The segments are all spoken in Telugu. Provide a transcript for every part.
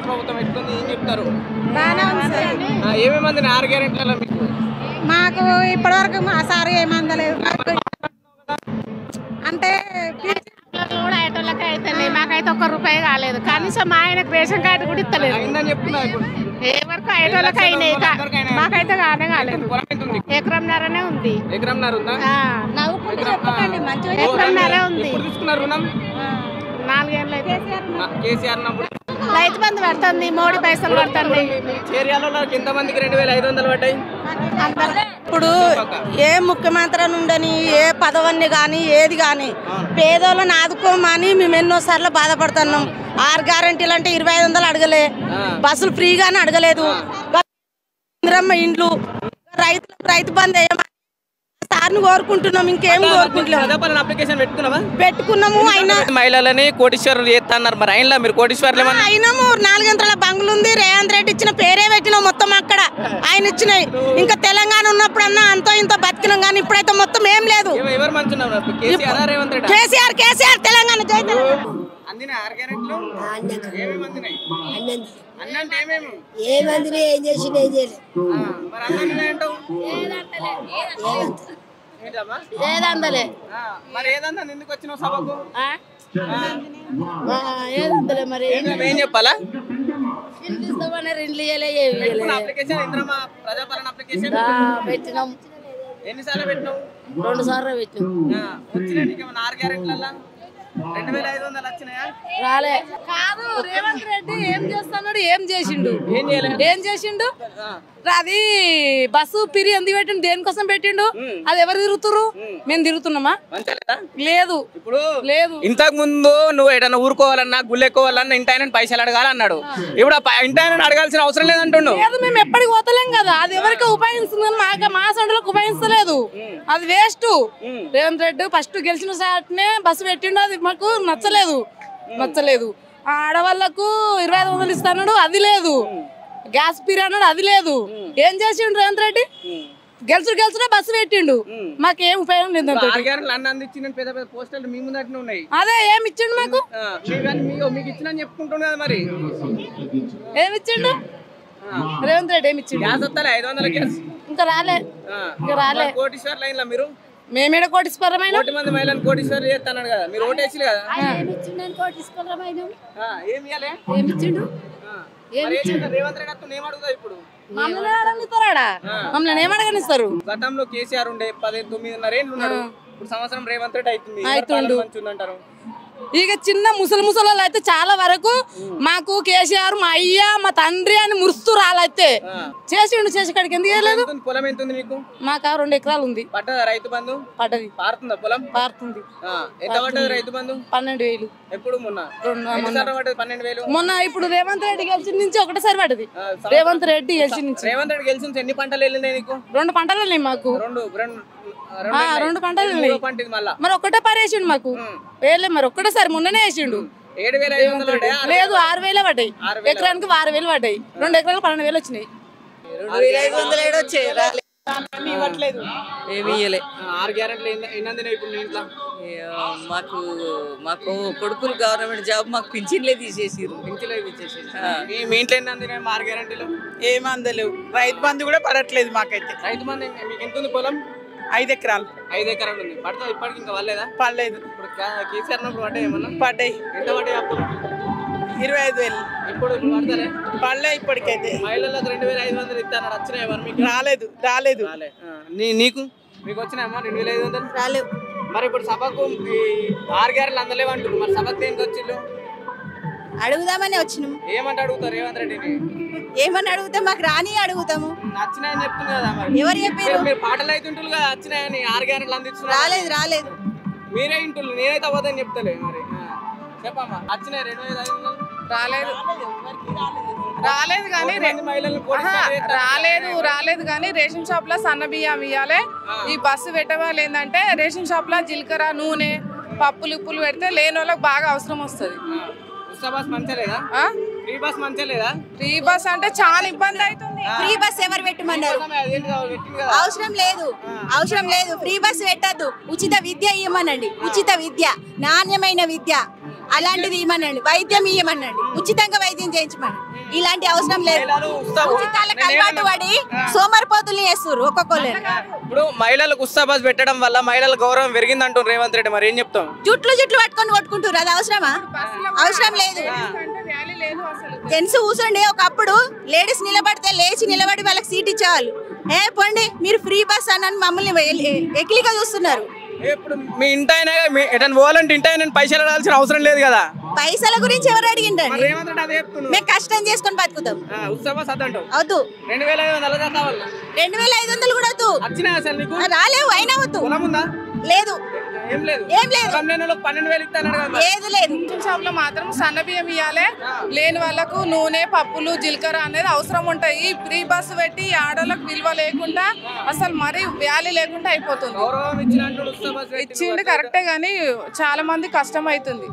ప్రభుత్వం ఎట్లుంది ఏం చెప్తారు? బాగానే ఉంది సార్. ఏమేమి అందినాయి 6 గ్యారెంటీలలో మీకు? మాకు ఇప్పటివరకు మా సార్ ఏమందలేదు అంటే కూడా ఐటోళ్ళకి అవుతుంది. మాకైతే ₹1 కాలేదు. కనీసం మా ఆయనకు రేషన్ కార్డు కూడా ఇస్తలేదు. అయిందని చెప్తున్నా ఇప్పుడు. ఎవరికి ఐటోళ్ళకి అయినాయి, మాకైతే కానే కాలేదు. ఎకరంన్నరనే ఉంది. ఎకరంన్నర ఉందా? ఎకరంన్నర ఉంది. ఎప్పుడు తీసుకున్నారు రుణం? 4 ఏళ్ళు అయితే. కేసీఆర్ ఉన్నప్పుడు రైతు బంధు పడుతుంది, మోడీ పైసలు పడుతుంది. ఏరియాలో ఎంతమందికి 2500 పడ్డాయి? ఇప్పుడు ఏ ముఖ్యమంత్రి ఉండని ఏ పదవన్ని కానీ ఏది కానీ పేదోళ్ళని ఆదుకోమని మేము ఎన్నోసార్లు బాధపడుతున్నాం. 6 గ్యారెంటీలు అంటే 2500 అడగలే, బస్సులు ఫ్రీగానే అడగలేదు, ఇండ్లు రైతు బంద్ సార్ని కోరుకుంటున్నాం. ఇంకేం కోరుకుంటున్నాము. పెట్టుకున్నాము. అయినా మహిళలని కోటీశ్వరులు చేస్తున్నారు. మరి అయినా మీరు కోటీశ్వరులు అయినాము. 4 గంటల బంగులు ఉంది. రేవంత్ రెడ్డి ఇచ్చిన పేరే పెట్టినాం మొత్తం. అక్కడ ఆయన ఇచ్చినాయి. ఇంకా తెలంగాణ ఉన్నప్పుడన్నా అంతో ఇంతో బతికినాం, కానీ ఇప్పుడైతే మొత్తం ఏం లేదు. కేసీఆర్ తెలంగాణ ఏం చేసి ఏదందలే ఏదందలే మరి ఏం చెప్పాలా? పెట్టినాం. ఎన్నిసార్లు పెట్టినావు? 2 సార్లు పెట్టినాం. 2500 వచ్చినాయా? రాలే. కాదు, రేవంత్ రెడ్డి ఏం చేస్తున్నాడు? ఏం చేసిండు? అది బస్సు పిరి ఎందుకు పెట్టిండు? దేనికోసం పెట్టిండు? అది ఎవరు తిరుగుతురు? మేము తిరుగుతున్నామా? లేదు. ఇప్పుడు లేదు. ఇంతకు ముందు నువ్వు ఏదైనా ఊరుకోవాలన్నా గుళ్ళెక్కోవాలన్నా ఇంటి ఆయన పైసలు అడగాలన్నాడు. ఇప్పుడు ఇంటి ఆయన అడగాల్సిన అవసరం లేదంటుండు. లేదు, మేము ఎప్పటికి పోతలేం కదా. అది ఎవరికి ఉపయోగిస్తుంది? మా సొంతలకు ఉపయోగిస్తలేదు. అది వేస్ట్. రేవంత్ రెడ్డి ఫస్ట్ గెలిచిన సాట్నే బస్సు పెట్టిండు. అది మాకు నచ్చలేదు. ఆడవాళ్లకు 2500 ఇస్తాడు, అది లేదు. గ్యాస్ పీరియడ్ అన్నాడు, అది లేదు. ఏం చేసిండు రేవంత్ రెడ్డి? గెలుచుడే బస్సు పెట్టిండు. మాకేం ఉపయోగం లేదు. అదే ఏమి ఇచ్చిండు మాకు? చెప్పుకుంటున్నా మరి ఏమిచ్చిండు రేవంత్ రెడ్డి? ఏమి ఇచ్చిండు? 500 ఇంకా రాలే. కోటీశ్వర్ లైన్ లో మీరు మేమేడ కోటీశ్వరమైన మంది మహిళలు కోటీశ్వరులు చేస్తున్నాడు కదా, మీరు ఓటేసి కదా. మమ్మల్ని ఏమడగనిస్తారు? గతంలో కేసీఆర్ ఉండే 9.5 ఏళ్ళు ఉన్నాడు. ఇప్పుడు సంవత్సరం రేవంత్ రెడ్డి అవుతుంది. ఇక చిన్న ముసలి అయితే చాలా వరకు మాకు కేసీఆర్ మా అయ్య మా తండ్రి అని మురుస్తూ రాలైతే చేసి కాడికి ఎందుకు చేయలేదు? పొలం ఎంత ఉంది మీకు? మాకు 2 ఎకరాలు ఉంది. పట్టదా రైతు బంధు? పడ్డది. పారుతుందా పొలం? పారుతుంది. ఎంత పడ్డది రైతు బంధు? 12,000. ఎప్పుడు? మొన్న 12,000. మొన్న ఇప్పుడు రేవంత్ రెడ్డి గెలిచిన నుంచి ఒకటేసారి పడ్డది. రేవంత్ రెడ్డి గెలిచిన ఎన్ని పంటలు వెళ్ళినాయి నీకు? 2 పంటలు వెళ్ళినాయి మాకు. 2 పంటలు మరి ఒక్కటే పరేసిండు మాకు. వేయలే మరి ఒక్కటేసారి మొన్ననే వేసిండు. 7,500 లేదు, 6,000 పడ్డాయి. ఎకరానికి 6,000 పడ్డాయి. 2 ఎకరాలు 12,000 వచ్చినాయి. 2,500 వచ్చాయి. ఏమి ఇయ్యలే. 6 గ్యారెంటీలు ఎన్నందినాయి ఇప్పుడు మీ ఇంట్లో? మాకు కొడుకులు గవర్నమెంట్ జాబ్, మాకు పింఛన్లే తీసేసారు. మీ ఇంట్లో ఎన్నందినాయి 6 గ్యారెంటీలు? ఏమందలేవు. రైతు బంధు కూడా పడట్లేదు మాకైతే. రైతు బంధు మీకు ఎంత ఉంది పొలం? 5 ఎకరాలు. 5 ఎకరాలు ఉంది. పడుతుంది ఇప్పటికి? ఇంకా పడలేదా? పడలేదు. ఇప్పుడు కేసీఆర్ పడ్డాయి ఏమన్నా? పడ్డాయి. ఎంత పడ్డాయి అప్పుడు? 25,000. ఇప్పుడు పడతలే? పడలే ఇప్పటికైతే. మహిళలకు 2,500 ఇస్తాను. వచ్చినాయి మరి మీకు? రాలేదు. నీకు మీకు వచ్చినాయమ్మా 2,500? రాలేవు. మరి ఇప్పుడు సభకు 6 గ్యారెంటీలు అందలేవు అంటున్నారు. మరి సభకు దేనికి వచ్చిండు? అడుగుదామని వచ్చినాం. ఏమంటే అడుగుతారు రేవంత్ రెడ్డిని? ఏమని అడుగుతాం? మాకు రాని అడుగుతాము. నచ్చినాయని చెప్తుంది కదా. మరి ఎవరు చెప్పారు? మీరు పాటలు అవుతుంటారు కదా, వచ్చినాయని 6 గ్యారెంటీలు అందిస్తున్నారు. రాలేదు. మీరే ఇంటున్నారు, నేనైతే అవ్వదని చెప్తలే. మరి చెప్పమ్మా, వచ్చినాయి 2,500? రాలేదు కానీ రేషన్ షాప్ లో సన్న బియ్యం ఇవ్వాలి. ఈ బస్సు పెట్టేవాళ్ళు ఏంటంటే రేషన్ షాప్ లో జీలకర్ర, నూనె, పప్పులు ఉప్పులు పెడితే లేని వాళ్ళకి బాగా అవసరం వస్తుంది. ఫ్రీ బస్ అంటే చాలా ఇబ్బంది అవుతుంది. ఫ్రీ బస్ ఎవరు పెట్టమన్నారు? అవసరం లేదు. ఫ్రీ బస్ పెట్టద్దు. ఉచిత విద్య ఇవ్వమనండి. ఉచిత విద్య, నాణ్యమైన విద్య అలాంటిది ఇవ్వమనండి. వైద్యం ఇవ్వమనండి. ఉచితంగా వైద్యం చేయించమనండి. ఇలాంటి అవసరం లేదు. ఉచితాలకు అలవాటు పడి సోమరిపోతుల్ని చేస్తారు ఒక్కొక్కరు. ఇప్పుడు మహిళలకు ఉత్సాహ పెట్టడం వల్ల మహిళల గౌరవం పెరిగిందంటారు రేవంత్ రెడ్డి, మరి ఏం చెప్తాం? జుట్లు పట్టుకొని కొట్టుకుంటారు, అది అవసరమా? అవసరం లేదు. జెంట్స్ కూర్చోండి, ఒకప్పుడు లేడీస్ నిలబడితే లేచి నిలబడి వాళ్ళకి సీట్ ఇచ్చేవాళ్ళు. పోండి మీరు ఫ్రీ బస్ అని మమ్మల్ని ఎకిలిగా చూస్తున్నారు. ఇప్పుడు మీ ఇంటి ఆయన ఎటన్నా పోవాలంటే ఇంటి ఆయన పైసలు అడాల్సిన అవసరం లేదు కదా. పైసల గురించి ఎవరు అడిగిండ్రండి? రేవంత్ రెడ్డి అదే చెప్తున్నాడు. మేము కష్టం చేసుకొని బతుకుతాం. వద్దు 2500 కావాలి. 2500 కూడా వద్దు. వచ్చినా అసలు నీకు రాలేవు, అయినా వద్దు. లేదు, ఏం లేదు. 12,000 ఇస్తాను కదా. లేదు. రేషన్ షాప్ లో మాత్రం సన్న బియ్యం ఇవ్వాలి. లేని వాళ్ళకు నూనె, పప్పులు, జీలకర్ర అనేది అవసరం ఉంటాయి. ఈ ఫ్రీ బస్సు పెట్టి ఆడోళ్ళకి విలువ లేకుండా అసలు మరీ వ్యాలీ లేకుండా అయిపోతుంది. ఇచ్చిండు కరెక్టే గానీ చాలా మంది కష్టం అవుతుంది.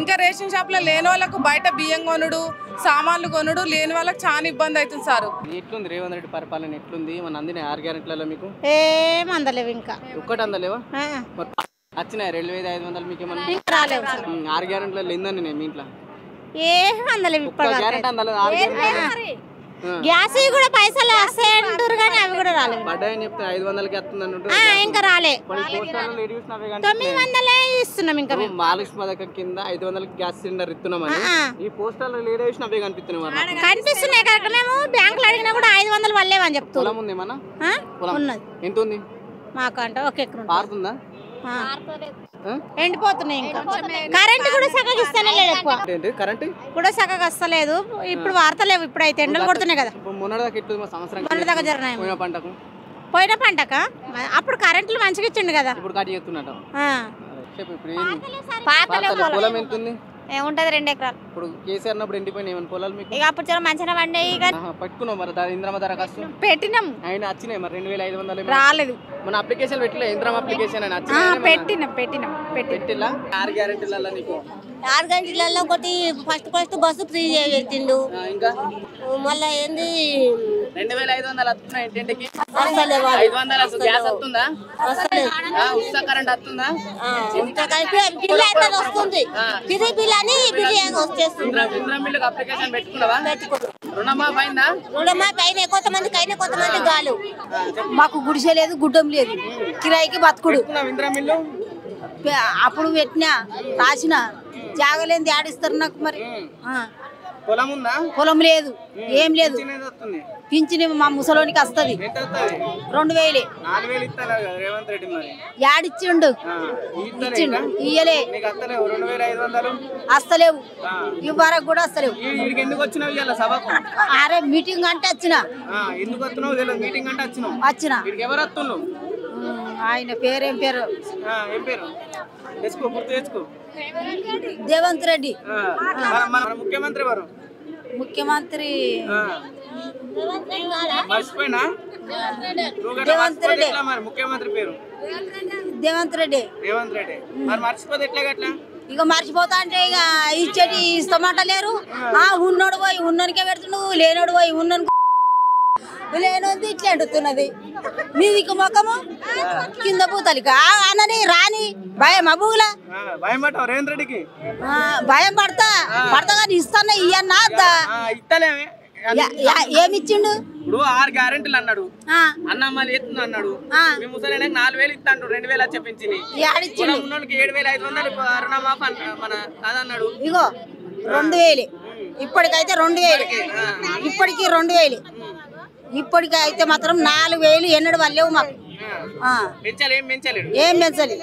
ఇంకా రేషన్ షాప్ లో లేని వాళ్ళకు బయట బియ్యం కొనుడు, సామాన్లు కొనుడు లేని వాళ్ళకి చాలా ఇబ్బంది అవుతుంది. సార్ ఎట్లుంది రేవంత్ రెడ్డి పరిపాలన ఎట్లుంది? మన అందిన 6 గ్యారెంటీలలో మీకు ఏం అందలేవు, ఇంకా ఒక్కటి అందలేవా? వచ్చినాయి 2500 మీకు ఏమన్నా? 6 గ్యారెంటీలలో ఏందండి నేను మీ ఇంట్లో ఏం అందలేవు. గ్యారెంటీ అందలేదు. 6 గ్యారెంటీ గ్యాస్ కూడా పైసలు వస్తాయంటారు కానీ అవి కూడా రాలేదు. పడ్డాయని చెప్తే 500కి వస్తుంది. ఇంకా రాలే. 900 ఇస్తున్నాం. ఇంకా మహాలక్ష్మి పథకం కింద 500కి గ్యాస్ సిలిండర్ ఇస్తున్నామని ఈ పోస్టర్లో లేట్ వేసిన అవే కనిపిస్తున్నాయి. కనిపిస్తున్నాయి కనుక మేము బ్యాంకులు అడిగినా కూడా 500 వల్లేవని చెప్తున్నాం. పొలం ఉంది ఏమన్నా? ఉన్నది. ఎంత ఉంది మాకంటే ఒక ఎకరం పారుతుందా? ఎండిపోతున్నాయి. ఇంకా కరెంట్ కూడా సగం ఇస్తానే లేదు. ఎక్కువ కరెంట్ కూడా సగం వస్తలేదు. ఇప్పుడు వార్తలేవు. ఇప్పుడు అయితే ఎండలు కొడుతున్నాయి కదా. మొన్నటిదాకా జరిగినాయి. పోయిన పంటక అప్పుడు కరెంట్లు మంచిగా ఇచ్చిండు కదా. ఇప్పుడు కట్ చేస్తున్నట్టు. పొలం ఎంత ఉంది? ఏముంటది 2 ఎకరాలు. ఇప్పుడు కేసీఆర్ అన్నప్పుడు ఎండిపోయినాయి ఏమైనా పొలాలు మీకు? ఇక అప్పుడు చాలా మంచిగా పండాయి. పట్టుకున్నాం మరి ఇంద్రమ దరఖాస్తు పెట్టినాం. ఆయన వచ్చినాయి మరి 2500 రాలేదు. మన అప్లికేషన్ పెట్టలే ఇంద్రమ అప్లికేషన్ అని పెట్టినాం. 6 గ్యారెంటీలలో నీకు 6 గంటలలో ఒకటి ఫస్ట్ బస్సు ఫ్రీ పెట్టిండు. ఇంకా మళ్ళా ఏంది 2500 వస్తున్నాయి ఇంటికి. 500 గ్యాస్ వస్తుందా? ఉచిత కరెంట్ వస్తుందా? వస్తుంది. ఇంద్రమిల్లుకి అప్లికేషన్ పెట్టుకున్నావా? రుణమాఫీ అయిందా? రుణమాఫీ అయినా కొంతమందికి అయినా కొంతమంది గాలు. మాకు గుడిసె లేదు, గుడ్డం లేదు, కిరాయికి బతుకుడు. ఇంద్రమిల్లు అప్పుడు పెట్టినా రాసిన జాగలేంది ఆడిస్తారు నాకు. మరి పొలం ఉందా? పొలం లేదు, ఏం లేదు. పింఛని మా ముసలోనికి వస్తుంది 2000. 4000 ఇస్తాను రేవంత్ రెడ్డి. మరి యాడిచ్చిండు? ఇచ్చిండు. ఇయ్యలే. 2500 వస్తలేవు. ఇవ్వరకు కూడా వస్తలేవు. ఎందుకు వచ్చినావు ఇవాళ సభకు? అరే మీటింగ్ అంటే వచ్చిన. ఎందుకు వస్తున్నావు తెలియదు. మీటింగ్ అంటే వచ్చిన. ఎవరు వస్తున్నావు? ఆయన పేరేం పేరు? ఏం పేరు తెచ్చుకో, గుర్తు తెచ్చుకో. రేవంత్ రెడ్డి. ముఖ్యమంత్రి వారు? ముఖ్యమంత్రి మర్చిపోయినా? రేవంత్ రెడ్డి. ముఖ్యమంత్రి పేరు రేవంత్ రెడ్డి. రేవంత్ రెడ్డి. మరి మర్చిపోతే ఎట్లా గట్లా? ఇక మర్చిపోతా అంటే ఇక ఇచ్చేటి ఇస్తామంటలేరు. ఉన్నోడు పోయి ఉన్నోనికే పెడుతుండు, లేనోడు పోయి ఉన్నోనికి లేనోది ఇట్లా అంటున్నది. మీదికి మొక్కము కింద పూతలిక అనని రాని భయం అబుగులా భయం పడతావు రేవంత్ రెడ్డికి? భయం పడతా కానీ ఇస్తానే ఇయ్యన్నా ఇస్తలేమే. ఏమిచ్చిండు? ఇప్పుడు 6 గ్యారెంటీలు అన్నాడు. అన్న మళ్ళీ ఎత్తు అన్నాడు. మీ ముసలి 4000 ఇస్తాడు. 2000 చెప్పించింది. 7500 రుణమాఫీ మన అదన్నాడు. ఇగో 2000 ఇప్పటికైతే 2000. ఇప్పటికి 2000. ఇప్పటికి అయితే మాత్రం 4000 ఎన్నడు వాళ్ళేవు మాకు. పెంచాలి. ఏం పెంచాలి? ఏం పెంచాలి?